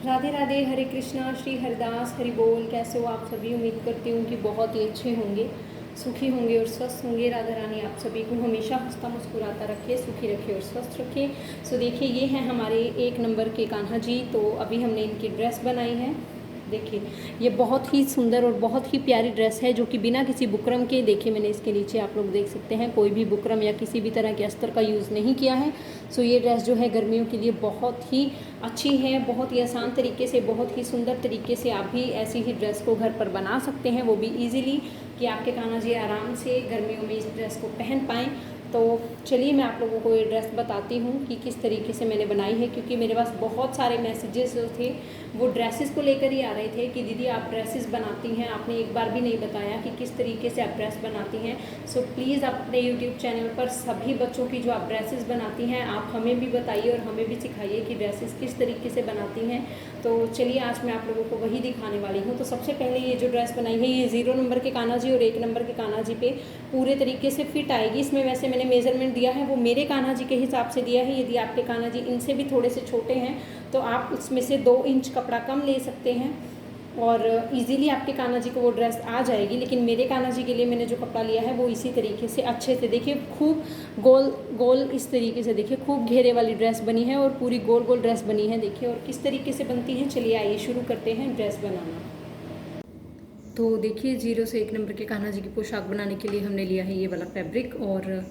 राधे राधे, हरे कृष्णा, श्री हरिदास, हरि बोल। कैसे हो आप सभी? उम्मीद करती हूँ कि बहुत ही अच्छे होंगे, सुखी होंगे और स्वस्थ होंगे। राधा रानी आप सभी को हमेशा हंसता मुस्कुराता रखे, सुखी रखे और स्वस्थ रखे। सो देखिए, ये हैं हमारे 1 नंबर के कान्हा जी। तो अभी हमने इनकी ड्रेस बनाई है। देखिए, ये बहुत ही सुंदर और बहुत ही प्यारी ड्रेस है, जो कि बिना किसी बुकरम के, देखिए मैंने इसके नीचे आप लोग देख सकते हैं, कोई भी बुकरम या किसी भी तरह के अस्तर का यूज़ नहीं किया है। सो ये ड्रेस जो है गर्मियों के लिए बहुत ही अच्छी है, बहुत ही आसान तरीके से, बहुत ही सुंदर तरीके से आप भी ऐसी ही ड्रेस को घर पर बना सकते हैं, वो भी ईजीली, कि आपके कान्हा जी आराम से गर्मियों में इस ड्रेस को पहन पाएँ। तो चलिए मैं आप लोगों को ये ड्रेस बताती हूँ कि किस तरीके से मैंने बनाई है, क्योंकि मेरे पास बहुत सारे मैसेजेस जो थे वो ड्रेसेस को लेकर ही आ रहे थे कि दीदी आप ड्रेसेस बनाती हैं, आपने एक बार भी नहीं बताया कि किस तरीके से आप ड्रेस बनाती हैं। सो प्लीज़ आप अपने यूट्यूब चैनल पर सभी बच्चों की जो आप ड्रेसेस बनाती हैं आप हमें भी बताइए और हमें भी सिखाइए कि ड्रेसेस किस तरीके से बनाती हैं। तो चलिए आज मैं आप लोगों को वही दिखाने वाली हूँ। तो सबसे पहले ये जो ड्रेस बनाई है, ये 0 नंबर के कान्हा जी और 1 नंबर के कान्हा जी पे पूरे तरीके से फिट आएगी। इसमें वैसे मैंने मेज़रमेंट दिया है वो मेरे कान्हा जी के हिसाब से दिया है। यदि आपके कान्हा जी इनसे भी थोड़े से छोटे हैं तो आप उसमें से 2 इंच कपड़ा कम ले सकते हैं और इजीली आपके कान्हा जी को वो ड्रेस आ जाएगी। लेकिन मेरे कान्हा जी के लिए मैंने जो कपड़ा लिया है वो इसी तरीके से अच्छे से, देखिए खूब गोल गोल इस तरीके से, देखिए खूब घेरे वाली ड्रेस बनी है और पूरी गोल गोल ड्रेस बनी है। देखिए और किस तरीके से बनती है, चलिए आइए शुरू करते हैं ड्रेस बनाना। तो देखिए 0 से 1 नंबर के कान्हा जी की पोशाक बनाने के लिए हमने लिया है ये वाला फैब्रिक। और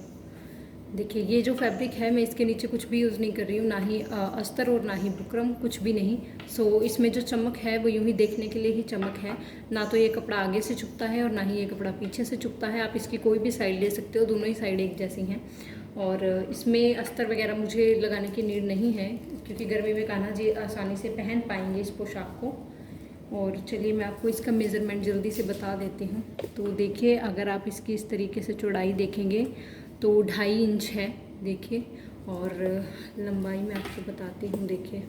देखिए ये जो फैब्रिक है मैं इसके नीचे कुछ भी यूज़ नहीं कर रही हूँ, ना ही अस्तर और ना ही बुकरम, कुछ भी नहीं। सो इसमें जो चमक है वो यूँ ही देखने के लिए ही चमक है, ना तो ये कपड़ा आगे से चुभता है और ना ही ये कपड़ा पीछे से चुभता है। आप इसकी कोई भी साइड ले सकते हो, दोनों ही साइड एक जैसी हैं। और इसमें अस्तर वगैरह मुझे लगाने की नीड नहीं है, क्योंकि गर्मी में कान्हा जी आसानी से पहन पाएंगे इस पोशाक को। और चलिए मैं आपको इसका मेज़रमेंट जल्दी से बता देती हूँ। तो देखिए अगर आप इसकी इस तरीके से चौड़ाई देखेंगे तो 2.5 इंच है, देखिए। और लंबाई मैं आपको बताती हूँ। देखिए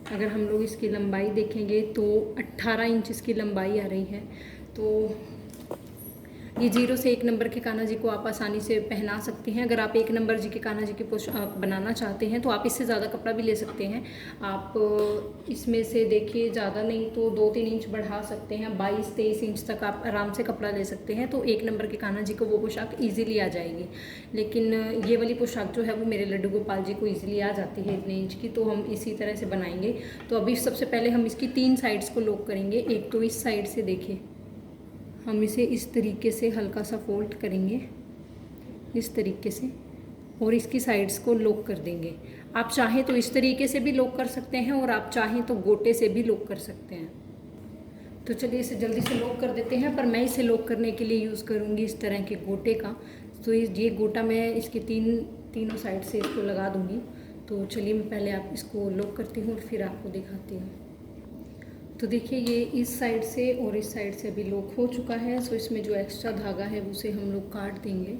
अगर हम लोग इसकी लंबाई देखेंगे तो 18 इंच इसकी लंबाई आ रही है। तो ये 0 से 1 नंबर के कान्हा जी को आप आसानी से पहना सकते हैं। अगर आप 1 नंबर जी के कान्हा जी की पोशाक बनाना चाहते हैं तो आप इससे ज़्यादा कपड़ा भी ले सकते हैं। आप इसमें से देखिए ज़्यादा नहीं तो 2-3 इंच बढ़ा सकते हैं, 22-23 इंच तक आप आराम से कपड़ा ले सकते हैं। तो 1 नंबर के कान्हा जी को वो पोशाक ईजिली आ जाएगी। लेकिन ये वाली पोशाक जो है वो मेरे लड्डू गोपाल जी को ईजिली आ जाती है इतने इंच की। तो हम इसी तरह से बनाएंगे। तो अभी सबसे पहले हम इसकी 3 साइड्स को लॉक करेंगे। एक तो इस साइड से, देखिए हम इसे इस तरीके से हल्का सा फोल्ड करेंगे इस तरीके से, और इसकी साइड्स को लॉक कर देंगे। आप चाहें तो इस तरीके से भी लॉक कर सकते हैं और आप चाहें तो गोटे से भी लॉक कर सकते हैं। तो चलिए इसे जल्दी से लॉक कर देते हैं, पर मैं इसे लॉक करने के लिए यूज़ करूँगी इस तरह के गोटे का। तो ये गोटा मैं इसके तीनों साइड से इसको लगा दूँगी। तो चलिए मैं पहले आप इसको लॉक करती हूँ और फिर आपको दिखाती हूँ। तो देखिए ये इस साइड से और इस साइड से अभी लॉक हो चुका है। सो इसमें जो एक्स्ट्रा धागा है उसे हम लोग काट देंगे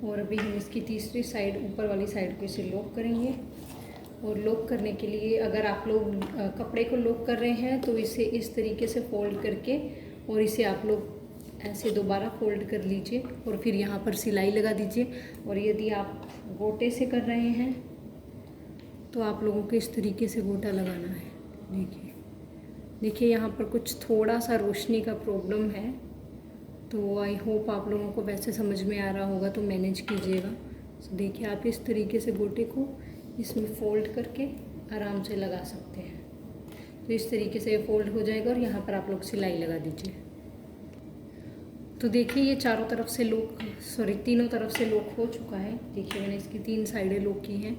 और अभी हम इसकी तीसरी साइड, ऊपर वाली साइड को इसे लॉक करेंगे। और लॉक करने के लिए अगर आप लोग कपड़े को लॉक कर रहे हैं तो इसे इस तरीके से फोल्ड करके और इसे आप लोग ऐसे दोबारा फोल्ड कर लीजिए और फिर यहाँ पर सिलाई लगा दीजिए। और यदि आप गोटे से कर रहे हैं तो आप लोगों को इस तरीके से गोटा लगाना है। देखिए यहाँ पर कुछ थोड़ा सा रोशनी का प्रॉब्लम है, तो आई होप आप लोगों को वैसे समझ में आ रहा होगा, तो मैनेज कीजिएगा। तो देखिए आप इस तरीके से गोटे को इसमें फ़ोल्ड करके आराम से लगा सकते हैं। तो इस तरीके से ये फोल्ड हो जाएगा और यहाँ पर आप लोग सिलाई लगा दीजिए। तो देखिए ये तीनों तरफ से लॉक हो चुका है। देखिए मैंने इसकी 3 साइडें लॉक की हैं,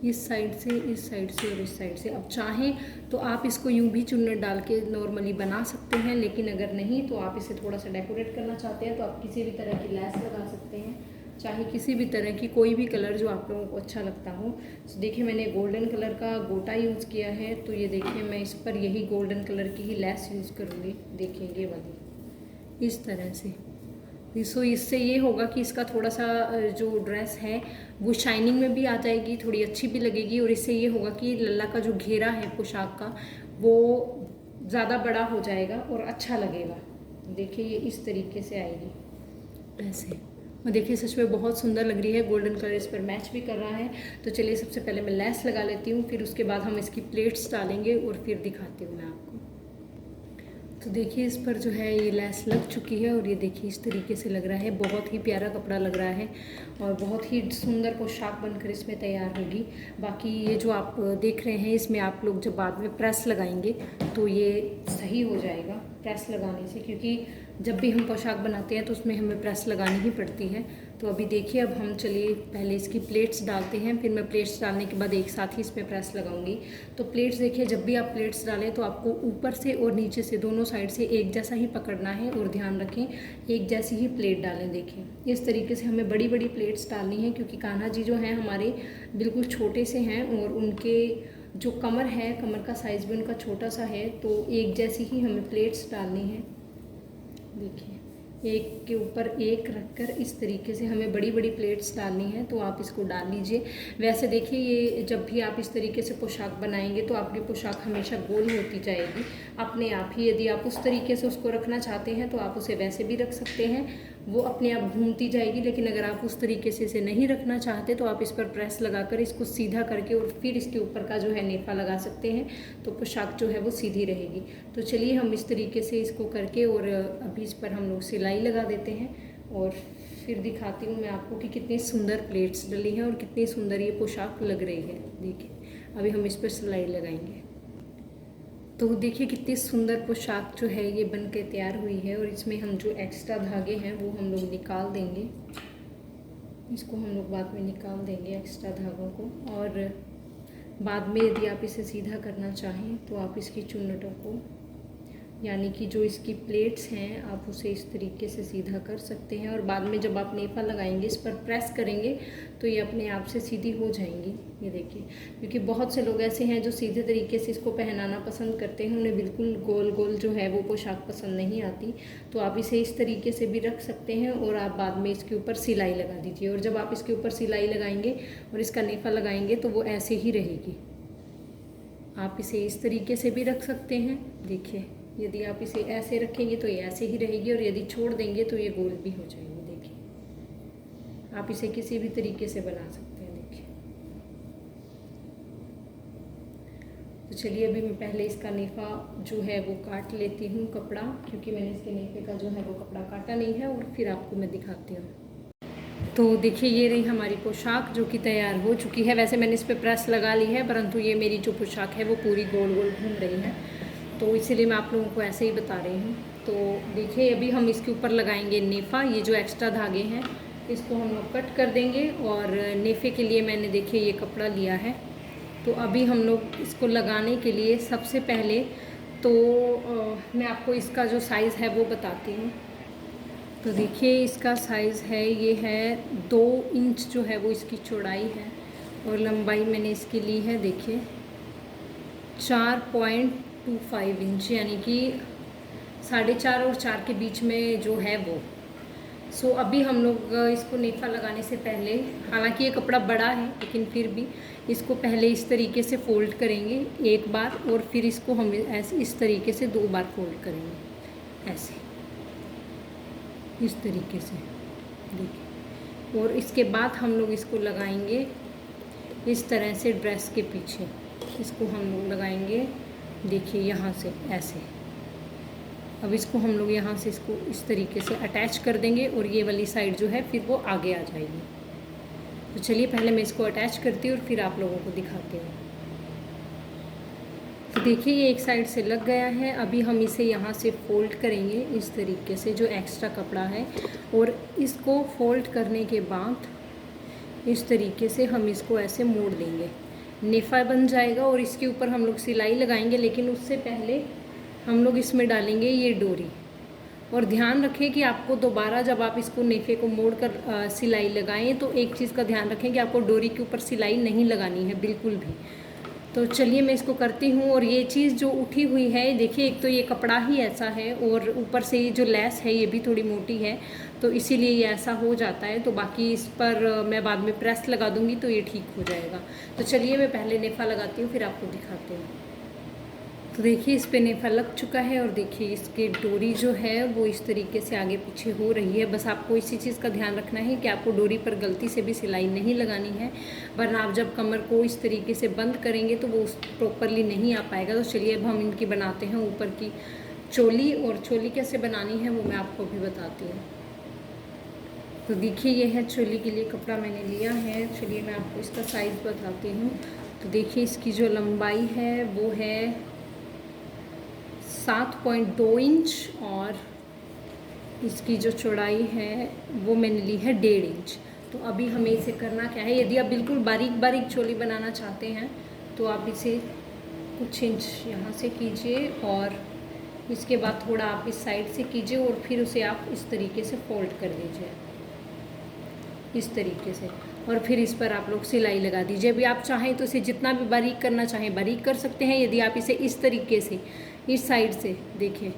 इस साइड से, इस साइड से और इस साइड से। अब चाहें तो आप इसको यूं भी चुन्नट डाल के नॉर्मली बना सकते हैं, लेकिन अगर नहीं तो आप इसे थोड़ा सा डेकोरेट करना चाहते हैं तो आप किसी भी तरह की लैस लगा सकते हैं, चाहे किसी भी तरह की, कोई भी कलर जो आप लोगों को अच्छा लगता हो। तो देखिए मैंने गोल्डन कलर का गोटा यूज़ किया है, तो ये देखिए मैं इस पर यही गोल्डन कलर की ही लैस यूज़ करूँगी। देखिए ये वाली इस तरह से। सो इससे ये होगा कि इसका थोड़ा सा जो ड्रेस है वो शाइनिंग में भी आ जाएगी, थोड़ी अच्छी भी लगेगी। और इससे ये होगा कि लल्ला का जो घेरा है पोशाक का वो ज़्यादा बड़ा हो जाएगा और अच्छा लगेगा। देखिए ये इस तरीके से आएगी ऐसे। और देखिए सच में बहुत सुंदर लग रही है, गोल्डन कलर इस पर मैच भी कर रहा है। तो चलिए सबसे पहले मैं लेस लगा लेती हूँ, फिर उसके बाद हम इसकी प्लेट्स डालेंगे और फिर दिखाती हूँ मैं आपको। तो देखिए इस पर जो है ये लेस लग चुकी है और ये देखिए इस तरीके से लग रहा है, बहुत ही प्यारा कपड़ा लग रहा है और बहुत ही सुंदर पोशाक बनकर इसमें तैयार होगी। बाकी ये जो आप देख रहे हैं इसमें आप लोग जब बाद में प्रेस लगाएंगे तो ये सही हो जाएगा प्रेस लगाने से, क्योंकि जब भी हम पोशाक बनाते हैं तो उसमें हमें प्रेस लगानी ही पड़ती है। तो अभी देखिए अब हम चलिए पहले इसकी प्लेट्स डालते हैं, फिर मैं प्लेट्स डालने के बाद एक साथ ही इसमें प्रेस लगाऊंगी। तो प्लेट्स देखिए, जब भी आप प्लेट्स डालें तो आपको ऊपर से और नीचे से दोनों साइड से एक जैसा ही पकड़ना है और ध्यान रखें एक जैसी ही प्लेट डालें। देखिए इस तरीके से हमें बड़ी बड़ी प्लेट्स डालनी है, क्योंकि कान्हा जी जो हैं हमारे बिल्कुल छोटे से हैं और उनके जो कमर है, कमर का साइज़ भी उनका छोटा सा है, तो एक जैसी ही हमें प्लेट्स डालनी है। देखिए एक के ऊपर एक रखकर इस तरीके से हमें बड़ी बड़ी प्लेट्स डालनी है, तो आप इसको डाल लीजिए। वैसे देखिए ये जब भी आप इस तरीके से पोशाक बनाएंगे तो आपकी पोशाक हमेशा गोल होती जाएगी अपने आप ही। यदि आप उस तरीके से उसको रखना चाहते हैं तो आप उसे वैसे भी रख सकते हैं, वो अपने आप घूमती जाएगी। लेकिन अगर आप उस तरीके से इसे नहीं रखना चाहते तो आप इस पर प्रेस लगाकर इसको सीधा करके और फिर इसके ऊपर का जो है नेफा लगा सकते हैं, तो पोशाक जो है वो सीधी रहेगी। तो चलिए हम इस तरीके से इसको करके और अभी इस पर हम लोग सिलाई लगा देते हैं और फिर दिखाती हूँ मैं आपको कि कितनी सुंदर प्लेट्स डली हैं और कितनी सुंदर ये पोशाक लग रही है। देखिए अभी हम इस पर सिलाई लगाएंगे। तो देखिए कितनी सुंदर पोशाक जो है ये बन के तैयार हुई है और इसमें हम जो एक्स्ट्रा धागे हैं वो हम लोग निकाल देंगे। इसको हम लोग बाद में निकाल देंगे एक्स्ट्रा धागों को, और बाद में यदि आप इसे सीधा करना चाहें तो आप इसकी चुन्नटों को, यानी कि जो इसकी प्लेट्स हैं, आप उसे इस तरीके से सीधा कर सकते हैं और बाद में जब आप नेफा लगाएंगे इस पर प्रेस करेंगे तो ये अपने आप से सीधी हो जाएंगी। ये देखिए, क्योंकि बहुत से लोग ऐसे हैं जो सीधे तरीके से इसको पहनाना पसंद करते हैं, उन्हें बिल्कुल गोल गोल जो है वो पोशाक पसंद नहीं आती। तो आप इसे इस तरीके से भी रख सकते हैं और आप बाद में इसके ऊपर सिलाई लगा दीजिए, और जब आप इसके ऊपर सिलाई लगाएंगे और इसका नेफा लगाएंगे तो वो ऐसे ही रहेगी। आप इसे इस तरीके से भी रख सकते हैं। देखिए यदि आप इसे ऐसे रखेंगे तो ये ऐसे ही रहेगी, और यदि छोड़ देंगे तो ये गोल भी हो जाएगी। देखिए आप इसे किसी भी तरीके से बना सकते हैं। देखिए तो चलिए अभी मैं पहले इसका नेफा जो है वो काट लेती हूँ कपड़ा, क्योंकि मैंने इसके नेफे का जो है वो कपड़ा काटा नहीं है, और फिर आपको मैं दिखाती हूँ। तो देखिए ये रही हमारी पोशाक जो कि तैयार हो चुकी है। वैसे मैंने इस पर प्रेस लगा ली है, परंतु ये मेरी जो पोशाक है वो पूरी गोल गोल घूम रही है, तो इसीलिए मैं आप लोगों को ऐसे ही बता रही हूँ। तो देखिए अभी हम इसके ऊपर लगाएंगे नेफा। ये जो एक्स्ट्रा धागे हैं इसको हम लोग कट कर देंगे, और नेफे के लिए मैंने देखिए ये कपड़ा लिया है। तो अभी हम लोग इसको लगाने के लिए सबसे पहले तो मैं आपको इसका जो साइज़ है वो बताती हूँ। तो देखिए इसका साइज़ है, ये है 2 इंच जो है वो इसकी चौड़ाई है, और लंबाई मैंने इसकी ली है देखिए 4.25 इंच, यानी कि 4.5 और 4 के बीच में जो है वो। सो अभी हम लोग इसको नेफा लगाने से पहले, हालांकि ये कपड़ा बड़ा है लेकिन फिर भी इसको पहले इस तरीके से फ़ोल्ड करेंगे एक बार, और फिर इसको हम ऐसे इस तरीके से 2 बार फोल्ड करेंगे, ऐसे इस तरीके से। देखिए, और इसके बाद हम लोग इसको लगाएंगे इस तरह से ड्रेस के पीछे। इसको हम लोग लगाएंगे देखिए यहाँ से ऐसे। अब इसको हम लोग यहाँ से इसको इस तरीके से अटैच कर देंगे, और ये वाली साइड जो है फिर वो आगे आ जाएगी। तो चलिए पहले मैं इसको अटैच करती हूँ और फिर आप लोगों को दिखाती हूँ। तो देखिए ये एक साइड से लग गया है। अभी हम इसे यहाँ से फोल्ड करेंगे इस तरीके से, जो एक्स्ट्रा कपड़ा है, और इसको फोल्ड करने के बाद इस तरीके से हम इसको ऐसे मोड़ देंगे, नेफा बन जाएगा, और इसके ऊपर हम लोग सिलाई लगाएंगे। लेकिन उससे पहले हम लोग इसमें डालेंगे ये डोरी, और ध्यान रखें कि आपको दोबारा जब आप इसको नेफे को मोड़ कर सिलाई लगाएं तो एक चीज़ का ध्यान रखें कि आपको डोरी के ऊपर सिलाई नहीं लगानी है बिल्कुल भी। तो चलिए मैं इसको करती हूँ। और ये चीज़ जो उठी हुई है देखिए, एक तो ये कपड़ा ही ऐसा है और ऊपर से ये जो लेस है ये भी थोड़ी मोटी है, तो इसीलिए ये ऐसा हो जाता है। तो बाकी इस पर मैं बाद में प्रेस लगा दूँगी तो ये ठीक हो जाएगा। तो चलिए मैं पहले नेफा लगाती हूँ फिर आपको दिखाती हूँ। तो देखिए इस पे नेफा लग चुका है और देखिए इसकी डोरी जो है वो इस तरीके से आगे पीछे हो रही है। बस आपको इसी चीज़ का ध्यान रखना है कि आपको डोरी पर गलती से भी सिलाई नहीं लगानी है, वरना आप जब कमर को इस तरीके से बंद करेंगे तो वो प्रॉपरली नहीं आ पाएगा। तो चलिए अब हम इनकी बनाते हैं ऊपर की चोली, और चोली कैसे बनानी है वो मैं आपको भी बताती हूँ। तो देखिए ये है चोली के लिए कपड़ा मैंने लिया है। चलिए मैं आपको इसका साइज़ बताती हूँ। तो देखिए इसकी जो लंबाई है वो है 7.2 इंच और इसकी जो चौड़ाई है वो मैंने ली है 1.5 इंच। तो अभी हमें इसे करना क्या है, यदि आप बिल्कुल बारीक बारीक चोली बनाना चाहते हैं तो आप इसे कुछ इंच यहाँ से कीजिए और इसके बाद थोड़ा आप इस साइड से कीजिए और फिर उसे आप इस तरीके से फोल्ड कर दीजिए, इस तरीके से, और फिर इस पर आप लोग सिलाई लगा दीजिए। अभी आप चाहें तो इसे जितना भी बारीक करना चाहें बारीक कर सकते हैं। यदि आप इसे इस तरीके से इस साइड से देखिए,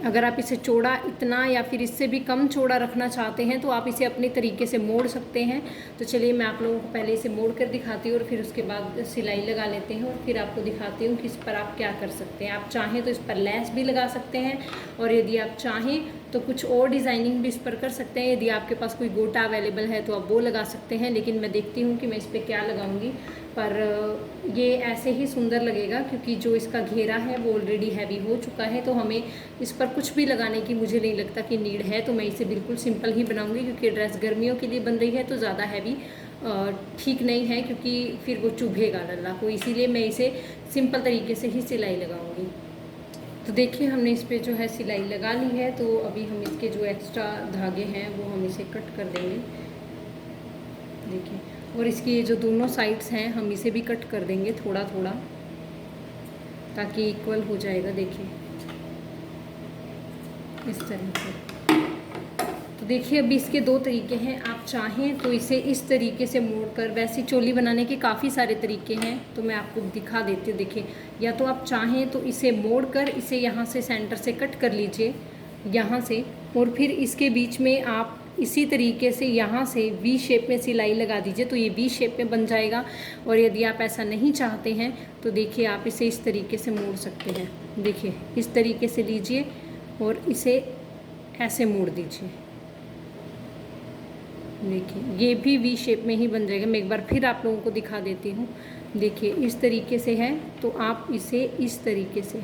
अगर आप इसे चौड़ा इतना या फिर इससे भी कम चौड़ा रखना चाहते हैं तो आप इसे अपने तरीके से मोड़ सकते हैं। तो चलिए मैं आप लोगों को पहले इसे मोड़ कर दिखाती हूँ और फिर उसके बाद सिलाई लगा लेते हैं और फिर आपको दिखाती हूँ कि इस पर आप क्या कर सकते हैं। आप चाहें तो इस पर लेस भी लगा सकते हैं और यदि आप चाहें तो कुछ और डिज़ाइनिंग भी इस पर कर सकते हैं। यदि आपके पास कोई गोटा अवेलेबल है तो आप वो लगा सकते हैं, लेकिन मैं देखती हूँ कि मैं इस पर क्या लगाऊंगी। पर ये ऐसे ही सुंदर लगेगा क्योंकि जो इसका घेरा है वो ऑलरेडी हैवी हो चुका है, तो हमें इस पर कुछ भी लगाने की मुझे नहीं लगता कि नीड है। तो मैं इसे बिल्कुल सिंपल ही बनाऊंगी क्योंकि ड्रेस गर्मियों के लिए बन रही है तो ज़्यादा हैवी ठीक नहीं है क्योंकि फिर वो चुभेगा लल्ला को, इसीलिए मैं इसे सिंपल तरीके से ही सिलाई लगाऊंगी। तो देखिए हमने इस पर जो है सिलाई लगा ली है। तो अभी हम इसके जो एक्स्ट्रा धागे हैं वो हम इसे कट कर देंगे, देखिए, और इसकी ये जो दोनों साइड्स हैं हम इसे भी कट कर देंगे थोड़ा थोड़ा ताकि इक्वल हो जाएगा। देखिए इस तरह से। तो देखिए अभी इसके दो तरीके हैं, आप चाहें तो इसे इस तरीके से मोड़कर, वैसे चोली बनाने के काफ़ी सारे तरीके हैं तो मैं आपको दिखा देती हूँ। देखिए या तो आप चाहें तो इसे मोड़कर इसे यहाँ से सेंटर से कट कर लीजिए यहाँ से, और फिर इसके बीच में आप इसी तरीके से यहाँ से वी शेप में सिलाई लगा दीजिए तो ये वी शेप में बन जाएगा। और यदि आप ऐसा नहीं चाहते हैं तो देखिए आप इसे इस तरीके से मोड़ सकते हैं। देखिए इस तरीके से लीजिए और इसे ऐसे मोड़ दीजिए, देखिए ये भी वी शेप में ही बन जाएगा। मैं एक बार फिर आप लोगों को दिखा देती हूँ। देखिए इस तरीके से है तो आप इसे इस तरीके से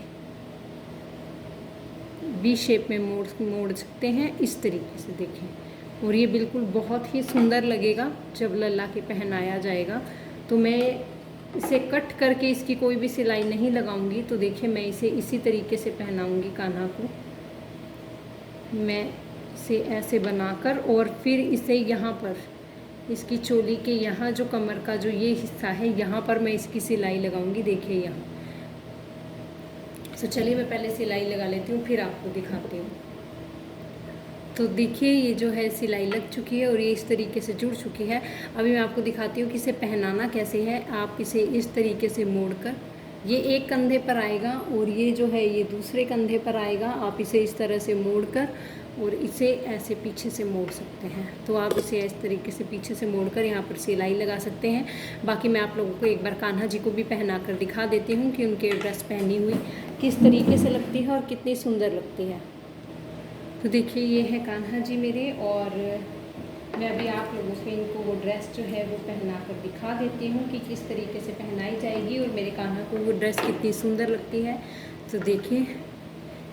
वी शेप में मोड़ सकते हैं इस तरीके से, देखिए, और ये बिल्कुल बहुत ही सुंदर लगेगा जब लल्ला के पहनाया जाएगा। तो मैं इसे कट करके इसकी कोई भी सिलाई नहीं लगाऊंगी। तो देखिए मैं इसे इसी तरीके से पहनाऊंगी कान्हा को, मैं इसे ऐसे बनाकर, और फिर इसे यहाँ पर इसकी चोली के यहाँ जो कमर का जो ये हिस्सा है यहाँ पर मैं इसकी सिलाई लगाऊंगी। देखिए यहाँ। तो चलिए मैं पहले सिलाई लगा लेती हूँ फिर आपको दिखाती हूँ। तो देखिए ये जो है सिलाई लग चुकी है और ये इस तरीके से जुड़ चुकी है। अभी मैं आपको दिखाती हूँ कि इसे पहनाना कैसे है। आप इसे इस तरीके से मोड़कर, ये एक कंधे पर आएगा और ये जो है ये दूसरे कंधे पर आएगा। आप इसे इस तरह से मोड़कर और इसे ऐसे पीछे से मोड़ सकते हैं। तो आप इसे इस तरीके से पीछे से मोड़कर यहाँ पर सिलाई लगा सकते हैं। बाकी मैं आप लोगों को एक बार कान्हा जी को भी पहना कर दिखा देती हूँ कि उनके ड्रेस पहनी हुई किस तरीके से लगती है और कितनी सुंदर लगती है। तो देखिए ये है कान्हा जी मेरे, और मैं अभी आप लोगों को इनको वो ड्रेस जो है वो पहना कर दिखा देती हूँ कि किस तरीके से पहनाई जाएगी और मेरे कान्हा को वो ड्रेस कितनी सुंदर लगती है। तो देखिए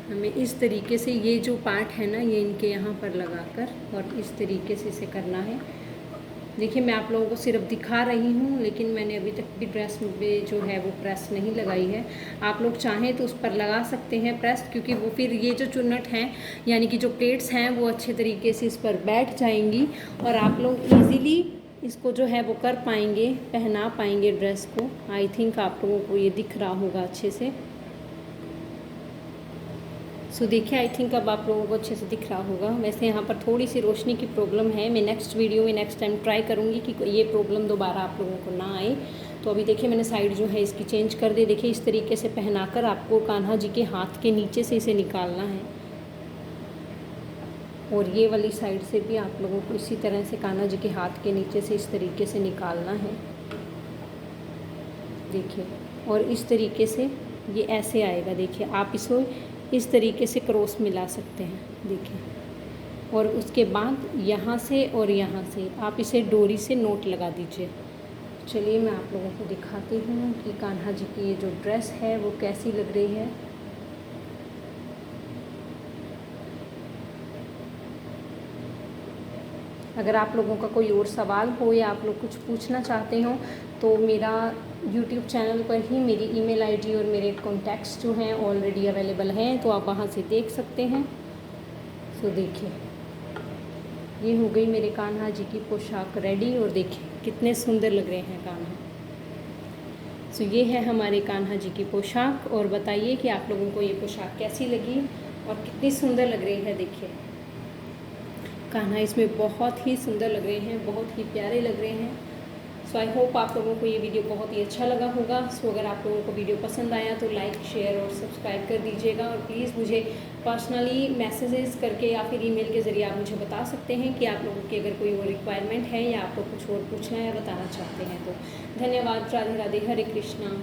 हमें इस तरीके से ये जो पार्ट है ना ये इनके यहाँ पर लगाकर और इस तरीके से इसे करना है। देखिए मैं आप लोगों को सिर्फ दिखा रही हूँ, लेकिन मैंने अभी तक भी ड्रेस में जो है वो प्रेस नहीं लगाई है। आप लोग चाहें तो उस पर लगा सकते हैं प्रेस, क्योंकि वो फिर ये जो चुन्नट हैं यानी कि जो प्लेट्स हैं वो अच्छे तरीके से इस पर बैठ जाएंगी और आप लोग ईज़िली इसको जो है वो कर पाएंगे, पहना पाएंगे ड्रेस को। आई थिंक आप लोगों को ये दिख रहा होगा अच्छे से। सो देखिए आई थिंक अब आप लोगों को अच्छे से दिख रहा होगा। वैसे यहाँ पर थोड़ी सी रोशनी की प्रॉब्लम है। मैं नेक्स्ट वीडियो में नेक्स्ट टाइम ट्राई करूँगी कि ये प्रॉब्लम दोबारा आप लोगों को ना आए। तो अभी देखिए मैंने साइड जो है इसकी चेंज कर दी। देखिए इस तरीके से पहनाकर आपको कान्हा जी के हाथ के नीचे से इसे निकालना है, और ये वाली साइड से भी आप लोगों को इसी तरह से कान्हा जी के हाथ के नीचे से इस तरीके से निकालना है। देखिए और इस तरीके से ये ऐसे आएगा। देखिए आप इसको इस तरीके से क्रॉस मिला सकते हैं, देखिए। और उसके बाद यहाँ से और यहाँ से आप इसे डोरी से नोट लगा दीजिए। चलिए मैं आप लोगों को दिखाती हूँ कि कान्हा जी की ये जो ड्रेस है वो कैसी लग रही है। अगर आप लोगों का कोई और सवाल हो या आप लोग कुछ पूछना चाहते हो तो मेरा YouTube चैनल पर ही मेरी ईमेल आईडी और मेरे कॉन्टैक्ट्स जो हैं ऑलरेडी अवेलेबल हैं, तो आप वहाँ से देख सकते हैं। सो देखिए ये हो गई मेरे कान्हा जी की पोशाक रेडी, और देखिए कितने सुंदर लग रहे हैं कान्हा। सो ये है हमारे कान्हा जी की पोशाक। और बताइए कि आप लोगों को ये पोशाक कैसी लगी और कितनी सुंदर लग रही है। देखिए कान्हा इसमें बहुत ही सुंदर लग रहे हैं, बहुत ही प्यारे लग रहे हैं। सो आई होप आप लोगों को ये वीडियो बहुत ही अच्छा लगा होगा। सो अगर आप लोगों को वीडियो पसंद आया तो लाइक शेयर और सब्सक्राइब कर दीजिएगा, और प्लीज़ मुझे पर्सनली मैसेजेस करके या फिर ईमेल के ज़रिए आप मुझे बता सकते हैं कि आप लोगों की अगर कोई और रिक्वायरमेंट है या आपको कुछ और पूछना है या बताना चाहते हैं तो। धन्यवाद। राधे राधे। हरे कृष्णा।